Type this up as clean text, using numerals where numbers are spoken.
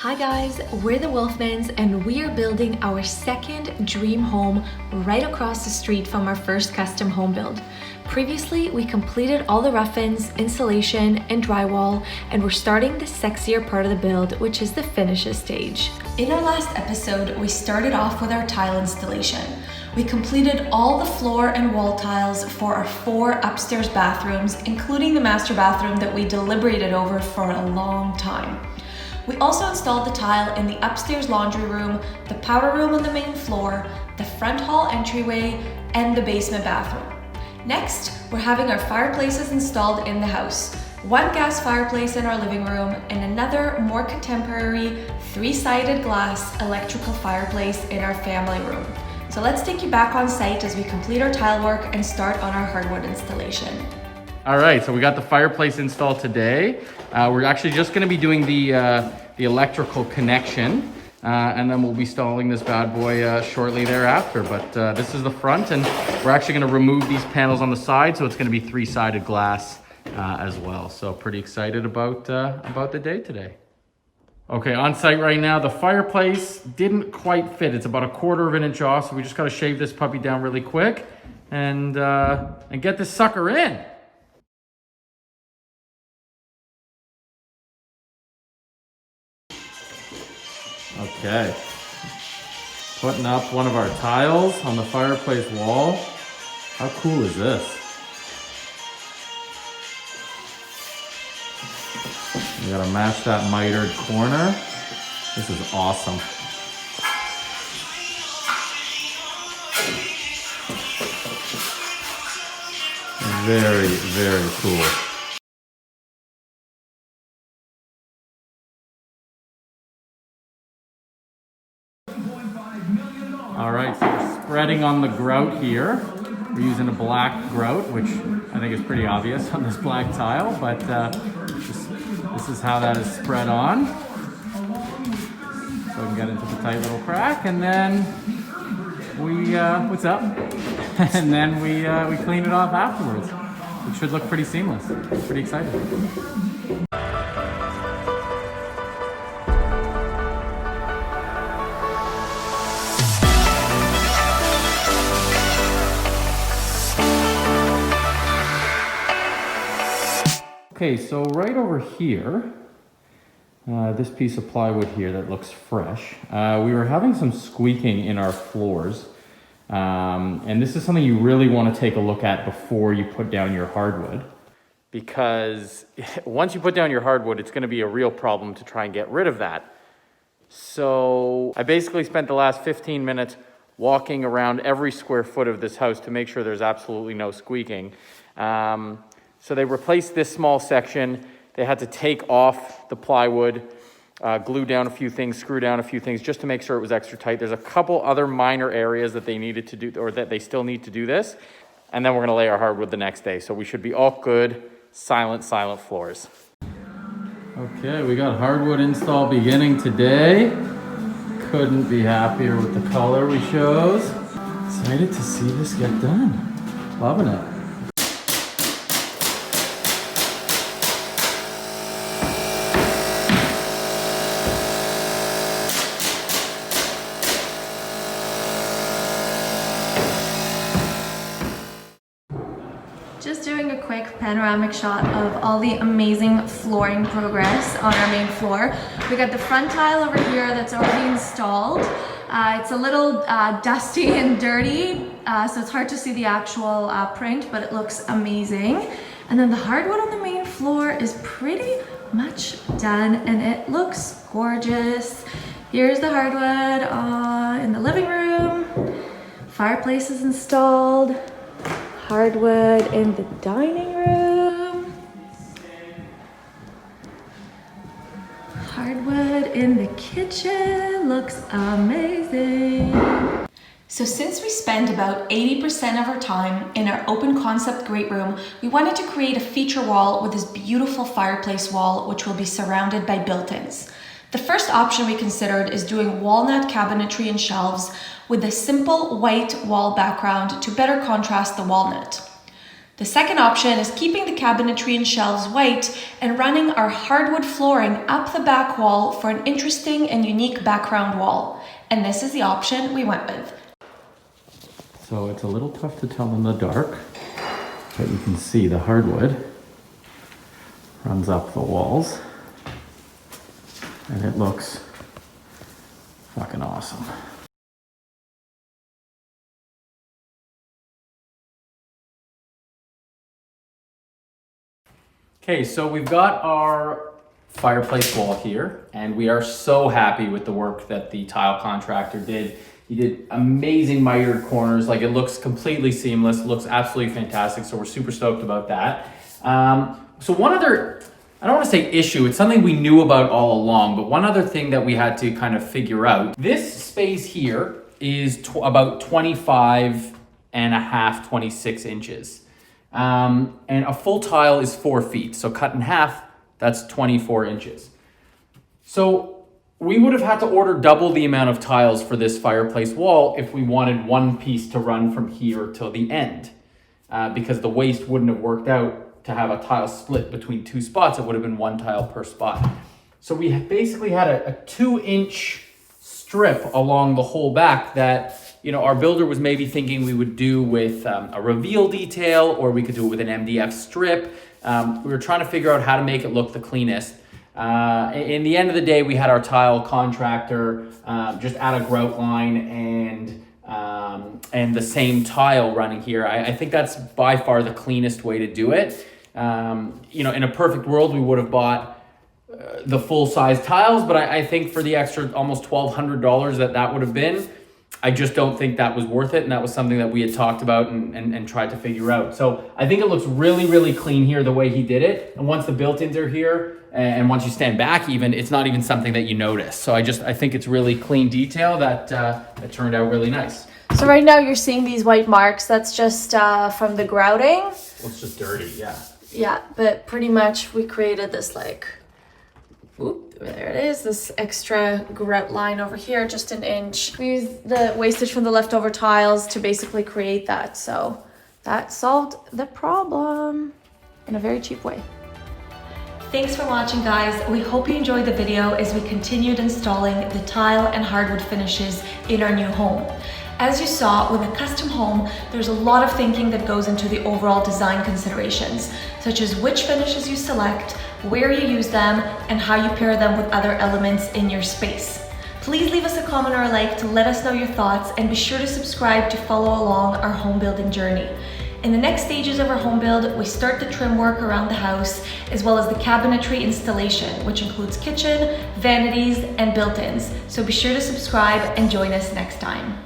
Hi guys, we're the Wolfmans and we are building our second dream home right across the street from our first custom home build. Previously, we completed all the rough-ins, insulation, and drywall, and we're starting the sexier part of the build, which is the finishes stage. In our last episode, we started off with our tile installation. We completed all the floor and wall tiles for our 4 upstairs bathrooms, including the master bathroom that we deliberated over for a long time. We also installed the tile in the upstairs laundry room, the powder room on the main floor, the front hall entryway, and the basement bathroom. Next, we're having our fireplaces installed in the house. 1 gas fireplace in our living room and another more contemporary 3-sided glass electrical fireplace in our family room. So let's take you back on site as we complete our tile work and start on our hardwood installation. All right, so we got the fireplace installed today. We're actually just gonna be doing the electrical connection, and then we'll be installing this bad boy shortly thereafter. But this is the front, and we're actually gonna remove these panels on the side, so it's gonna be 3-sided glass as well. So pretty excited about the day today. Okay, on site right now, the fireplace didn't quite fit. It's about 1/4 of an inch off, so we just gotta shave this puppy down really quick and get this sucker in. Okay, putting up one of our tiles on the fireplace wall. How cool is this? We gotta match that mitered corner. This is awesome. Very, very cool. All right, so we're spreading on the grout here. We're using a black grout, which I think is pretty obvious on this black tile, but this is how that is spread on. So we can get into the tight little crack, and then we, what's up? And then we clean it off afterwards. It should look pretty seamless. Pretty excited. Okay, so right over here, this piece of plywood here that looks fresh, we were having some squeaking in our floors. And this is something you really want to take a look at before you put down your hardwood. Because once you put down your hardwood, it's going to be a real problem to try and get rid of that. So I basically spent the last 15 minutes walking around every square foot of this house to make sure there's absolutely no squeaking. So they replaced this small section. They had to take off the plywood, glue down a few things, screw down a few things just to make sure it was extra tight. There's a couple other minor areas that they needed to do, or that they still need to do this. And then we're gonna lay our hardwood the next day. So we should be all good, silent floors. Okay, we got hardwood install beginning today. Couldn't be happier with the color we chose. Excited to see this get done. Loving it. Just doing a quick panoramic shot of all the amazing flooring progress on our main floor. We got the front tile over here that's already installed. It's a little dusty and dirty, so it's hard to see the actual print, but it looks amazing. And then the hardwood on the main floor is pretty much done and it looks gorgeous. Here's the hardwood in the living room. Fireplace is installed. Hardwood in the dining room. Hardwood in the kitchen, looks amazing. So since we spend about 80% of our time in our open concept great room, we wanted to create a feature wall with this beautiful fireplace wall, which will be surrounded by built-ins. The first option we considered is doing walnut cabinetry and shelves with a simple white wall background to better contrast the walnut. The second option is keeping the cabinetry and shelves white and running our hardwood flooring up the back wall for an interesting and unique background wall. And this is the option we went with. So it's a little tough to tell in the dark, but you can see the hardwood runs up the walls and it looks fucking awesome. Okay, so we've got our fireplace wall here, and we are so happy with the work that the tile contractor did. He did amazing mitered corners, like it looks completely seamless, looks absolutely fantastic, so we're super stoked about that. So one other, I don't want to say issue, it's something we knew about all along, but one other thing that we had to kind of figure out, this space here is about 25 and a half, 26 inches. And a full tile is 4 feet. So cut in half, that's 24 inches. So we would have had to order double the amount of tiles for this fireplace wall if we wanted one piece to run from here till the end. Because the waste wouldn't have worked out to have a tile split between 2 spots. It would have been 1 tile per spot. So we basically had a 2-inch strip along the whole back that, you know, our builder was maybe thinking we would do with a reveal detail, or we could do it with an MDF strip. We were trying to figure out how to make it look the cleanest. In the end of the day, we had our tile contractor just add a grout line and the same tile running here. I think that's by far the cleanest way to do it. You know, in a perfect world, we would have bought the full size tiles, but I think for the extra almost $1,200 that would have been, I just don't think that was worth it, and that was something that we had talked about and tried to figure out. So I think it looks really, really clean here the way he did it, and once the built-ins are here, and once you stand back even, it's not even something that you notice. So I think it's really clean detail that turned out really nice. So right now you're seeing these white marks. That's just from the grouting. Well, it's just dirty, yeah. Yeah, but pretty much we created this like, whoop, there it is, this extra grout line over here, just an inch. We used the wastage from the leftover tiles to basically create that. So that solved the problem in a very cheap way. Thanks for watching, guys. We hope you enjoyed the video as we continued installing the tile and hardwood finishes in our new home. As you saw, with a custom home, there's a lot of thinking that goes into the overall design considerations, such as which finishes you select, where you use them, and how you pair them with other elements in your space. Please leave us a comment or a like to let us know your thoughts, and be sure to subscribe to follow along our home building journey. In the next stages of our home build, we start the trim work around the house, as well as the cabinetry installation, which includes kitchen, vanities, and built-ins. So be sure to subscribe and join us next time.